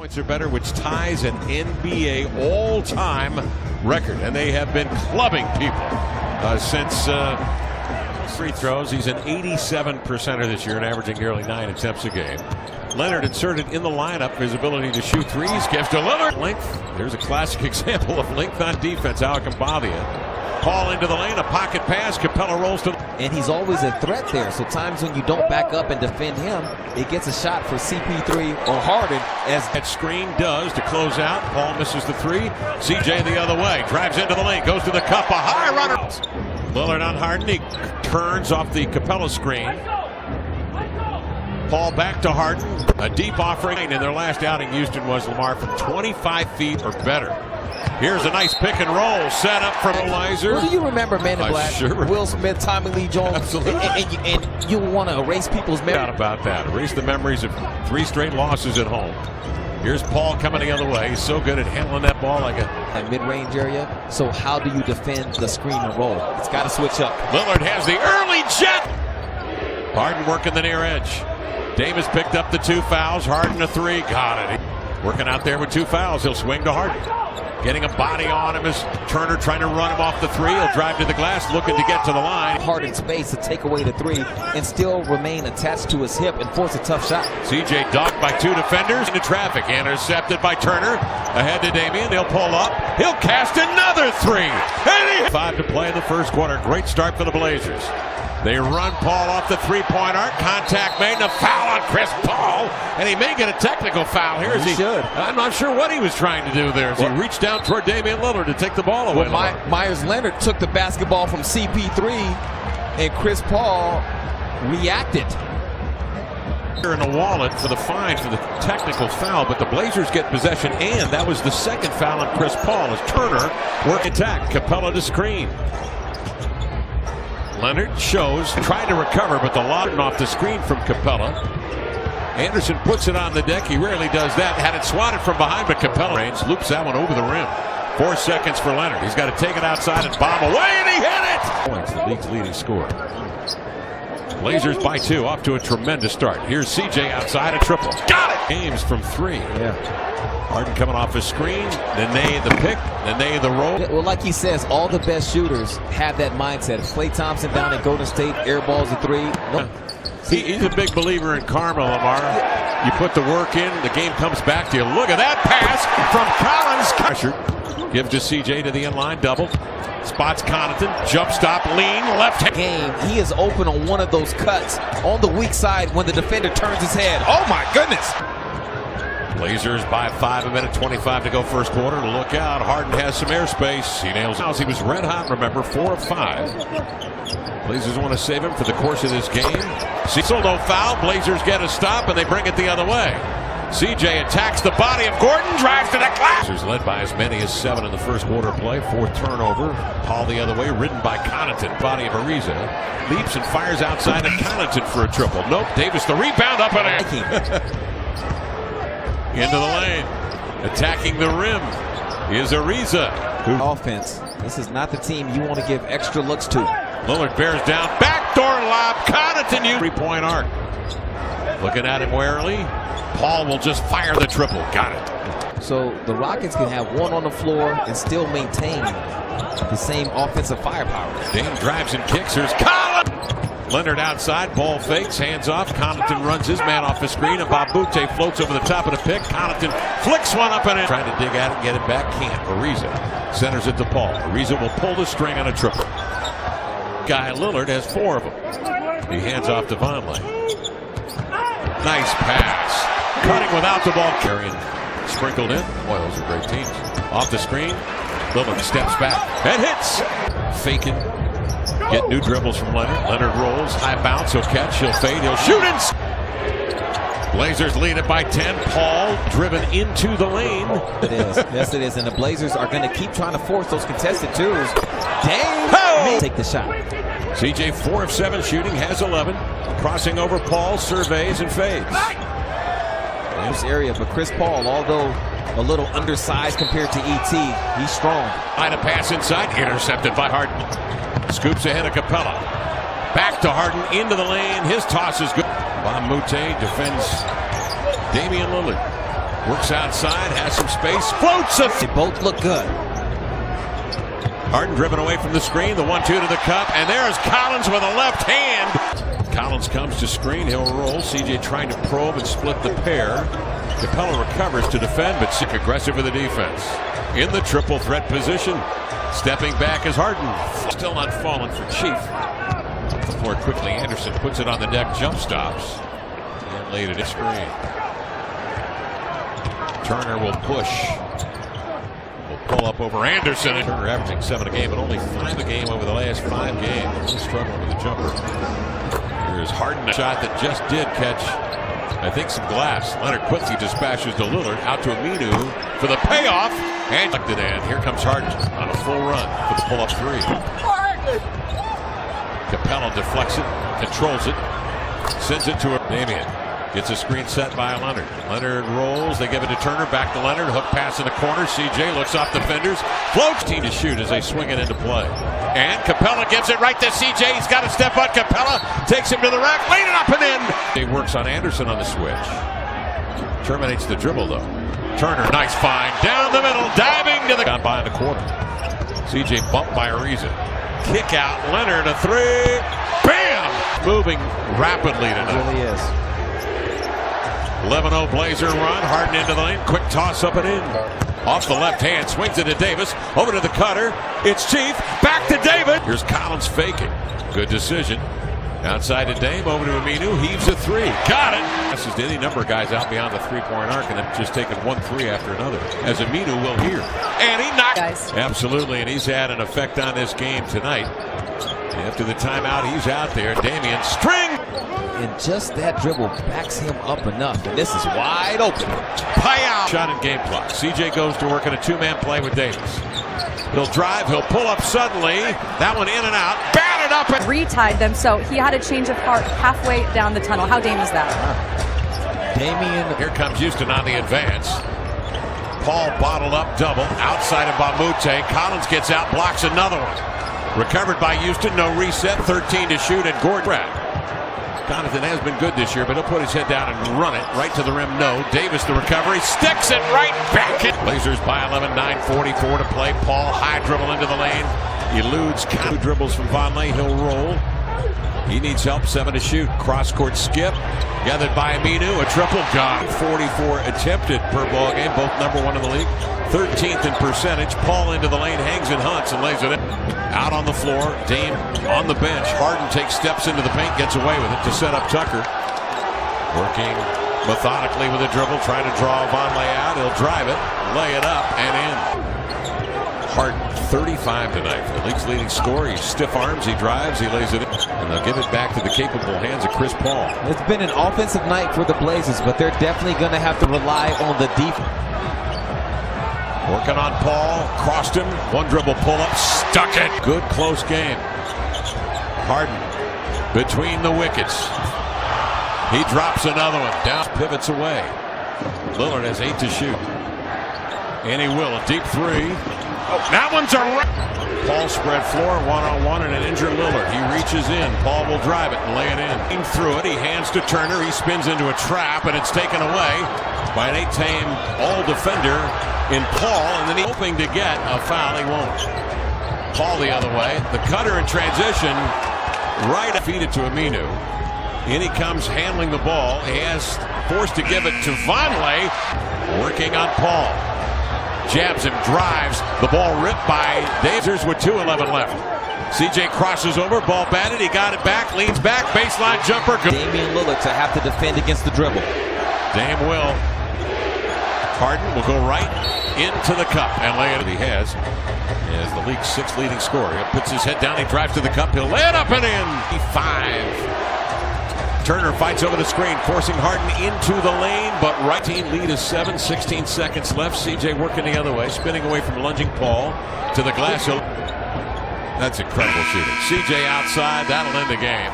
points or better, which ties an NBA all-time record. And they have been clubbing people since free throws. He's an 87%er this year and averaging nearly 9 attempts a game. Leonard inserted in the lineup. His ability to shoot threes gives to Lillard. Length. There's a classic example of length on defense. Alec Mbadia. Paul into the lane, a pocket pass. Capella rolls to. And he's always a threat there. So times when you don't back up and defend him, it gets a shot for CP3 or Harden. As that screen does to close out. Paul misses the three. CJ the other way. Drives into the lane. Goes to the cup. A high runner. Lillard on Harden. He turns off the Capella screen. Paul back to Harden. A deep offering. In their last outing, Houston was Lamar from 25 feet or better. Here's a nice pick and roll set up from Elizer. Well, do you remember Man in Black? Sure. Will Smith, Tommy Lee Jones. Absolutely. And you want to erase people's memories. Doubt about that. Erase the memories of 3 straight losses at home. Here's Paul coming the other way. He's so good at handling that ball like a mid-range area. So how do you defend the screen and roll? It's got to switch up. Lillard has the early jet. Harden working the near edge. Davis picked up the 2 fouls. Harden a 3. Got it. Working out there with 2 fouls. He'll swing to Harden. Getting a body on him as Turner trying to run him off the 3. He'll drive to the glass, looking to get to the line. Harden space to take away the 3 and still remain attached to his hip and force a tough shot. CJ dogged by 2 defenders into traffic. Intercepted by Turner. Ahead to Damian. They'll pull up. He'll cast another 3. And 5 to play in the first quarter. Great start for the Blazers. They run Paul off the 3-point arc. Contact made and a foul on Chris Paul. And he may get a technical foul here. He should. I'm not sure what he was trying to do there as he reached down toward Damian Lillard to take the ball away. Well, Myers Leonard took the basketball from CP3 and Chris Paul reacted. In the wallet for the fine for the technical foul, but the Blazers get possession, and that was the second foul on Chris Paul as Turner work attack. Capella to screen. Leonard shows, tried to recover, but the lob off the screen from Capella. Anderson puts it on the deck. He rarely does that. Had it swatted from behind, but Capella loops that one over the rim. 4 seconds for Leonard. He's got to take it outside and bomb away, and he hit it! Points, the league's leading scorer. Blazers by 2, off to a tremendous start. Here's CJ outside, a triple. Got it! James from 3. Yeah. Harden coming off his screen. Nene the pick. Nene the roll. Well, like he says, all the best shooters have that mindset. Klay Thompson down at Golden State, airballs a 3. Nope. He's a big believer in karma, Lamar. You put the work in, the game comes back to you. Look at that pass from Collins. Pressure. Gives to CJ to the inline, double. Spots Connaughton, jump stop, lean, left hand. Game, he is open on one of those cuts on the weak side when the defender turns his head. Oh my goodness! Blazers by 5, 1:25 to go first quarter. Look out, Harden has some airspace. He nails it. He was red hot, remember, 4 of 5. Blazers want to save him for the course of this game. Cecil, no foul. Blazers get a stop, and they bring it the other way. CJ attacks the body of Gordon, drives to the glass. Blazers led by as many as 7 in the first quarter play. 4th turnover. Paul the other way, ridden by Connaughton. Body of Ariza. Leaps and fires outside of Connaughton for a triple. Nope, Davis the rebound up and in. Into the lane. Attacking the rim is Ariza. Offense. This is not the team you want to give extra looks to. Lillard bears down. Backdoor lob. Connaughton. 3-point arc. Looking at him warily. Paul will just fire the triple. Got it. So the Rockets can have one on the floor and still maintain the same offensive firepower. Dame drives and kicks. Here's Collins. Leonard outside, ball fakes, hands off. Connaughton runs his man off the screen, and Babute floats over the top of the pick. Connaughton flicks one up and in. Trying to dig at it and get it back, can't. Ariza centers it to Paul. Ariza will pull the string on a triple. Guy Lillard has 4 of them. He hands off to Vonleh. Nice pass. Cutting without the ball. Carrying sprinkled in. Boy, those are great teams. Off the screen, Lillard steps back and hits. Faking. Get new dribbles from Leonard. Leonard rolls, high bounce, he'll catch, he'll fade, he'll shoot and Blazers lead it by 10. Paul driven into the lane. It is. Yes, it is. And the Blazers are going to keep trying to force those contested 2s. Dame may take the shot. CJ 4 of 7 shooting, has 11. Crossing over Paul, surveys and fades. This area, but Chris Paul, although a little undersized compared to ET, he's strong. Line a pass inside, intercepted by Harden. Scoops ahead of Capella. Back to Harden, into the lane. His toss is good. Babute defends Damian Lillard. Works outside, has some space, floats it. They both look good. Harden driven away from the screen, the 1-2 to the cup, and there's Collins with a left hand. Collins comes to screen, he'll roll. CJ trying to probe and split the pair. Capella recovers to defend, but Sick aggressive with the defense. In the triple threat position. Stepping back is Harden. Still not falling for Chief. Up the floor quickly, Anderson puts it on the deck, jump stops. And laid it at screen. Turner will push. Pull up over Anderson. Turner averaging 7 a game, but only 5 a game over the last 5 games. He's struggling with the jumper. Here's Harden, a shot that just did catch, I think, some glass. Leonard quickly dispatches to Lillard, out to Aminu for the payoff, and tucked it in. Here comes Harden on a full run for the pull-up 3. Capella deflects it, controls it, sends it to Damian. Gets a screen set by Leonard. Leonard rolls. They give it to Turner. Back to Leonard. Hook pass in the corner. CJ looks off defenders. Floats. Team to shoot as they swing it into play. And Capella gives it right to CJ. He's got to step on Capella. Takes him to the rack. Laid it up and in. He works on Anderson on the switch. Terminates the dribble though. Turner, nice find. Down the middle. Diving to the... Gone by in the corner. CJ bumped by Ariza. Kick out. Leonard, a 3. Bam! Moving rapidly tonight. It really is. 11-0 Blazer run. Harden into the lane. Quick toss up and in. Off the left hand. Swings it to Davis. Over to the cutter. It's Chief. Back to David. Here's Collins faking. Good decision. Outside to Dame. Over to Aminu. Heaves a 3. Got it. Passes to any number of guys out beyond the 3-point arc and then just taking 1 3 after another. As Aminu will hear. And he knocked. Absolutely. And he's had an effect on this game tonight. After the timeout, he's out there. Damian string. And just that dribble backs him up enough. And this is wide open. Payout. Shot in game clock. CJ goes to work in a 2-man play with Davis. He'll drive. He'll pull up suddenly. That one in and out. Batted up. And retied them, so he had a change of heart halfway down the tunnel. How Dame is that? Damian. Here comes Houston on the advance. Paul bottled up double. Outside of Bamute. Collins gets out. Blocks another one. Recovered by Houston. No reset. 13 to shoot. And Gordon. Connaughton has been good this year, but he'll put his head down and run it right to the rim. No. Davis the recovery. Sticks it right back. Blazers by 11. 9:44 to play. Paul high dribble into the lane. Eludes. Two dribbles from Vonleh. He'll roll. He needs help. 7 to shoot. Cross court skip. Gathered by Aminu. A triple. Gone. 44 attempted per ball game. Both #1 in the league. 13th in percentage. Paul into the lane. Hangs and hunts and lays it in. Out on the floor. Dame on the bench. Harden takes steps into the paint. Gets away with it to set up Tucker. Working methodically with a dribble. Trying to draw Vonleh out. He'll drive it. Lay it up and in. Harden 35 tonight for the league's leading scorer. He stiff arms, he drives, he lays it in. And they'll give it back to the capable hands of Chris Paul. It's been an offensive night for the Blazers, but they're definitely going to have to rely on the defense. Working on Paul, crossed him, 1 dribble pull up, stuck it. Good close game. Harden between the wickets. He drops another one, down, pivots away. Lillard has 8 to shoot. And he will, a deep 3. That one's a Paul spread floor, 1-on-1 and an injured Lillard. He reaches in. Paul will drive it and lay it in. Through it, he hands to Turner. He spins into a trap and it's taken away by an 8-tame all defender in Paul. And then he's hoping to get a foul. He won't. Paul the other way. The cutter in transition. Right, feed it to Aminu. In he comes handling the ball. He has forced to give it to Vonleh. Working on Paul. Jabs him, drives. The ball ripped by Blazers with 2:11 left. CJ crosses over, ball batted. He got it back, leans back, baseline jumper. Damian Lillard to have to defend against the dribble. Dame will. Harden will go right into the cup and lay it. He has as the league's 6th leading scorer. He puts his head down, he drives to the cup, he'll lay it up and in. 5. Turner fights over the screen, forcing Harden into the lane, but right team lead is 7, 16 seconds left. CJ working the other way, spinning away from lunging Paul to the glass. That's incredible shooting. CJ outside, that'll end the game.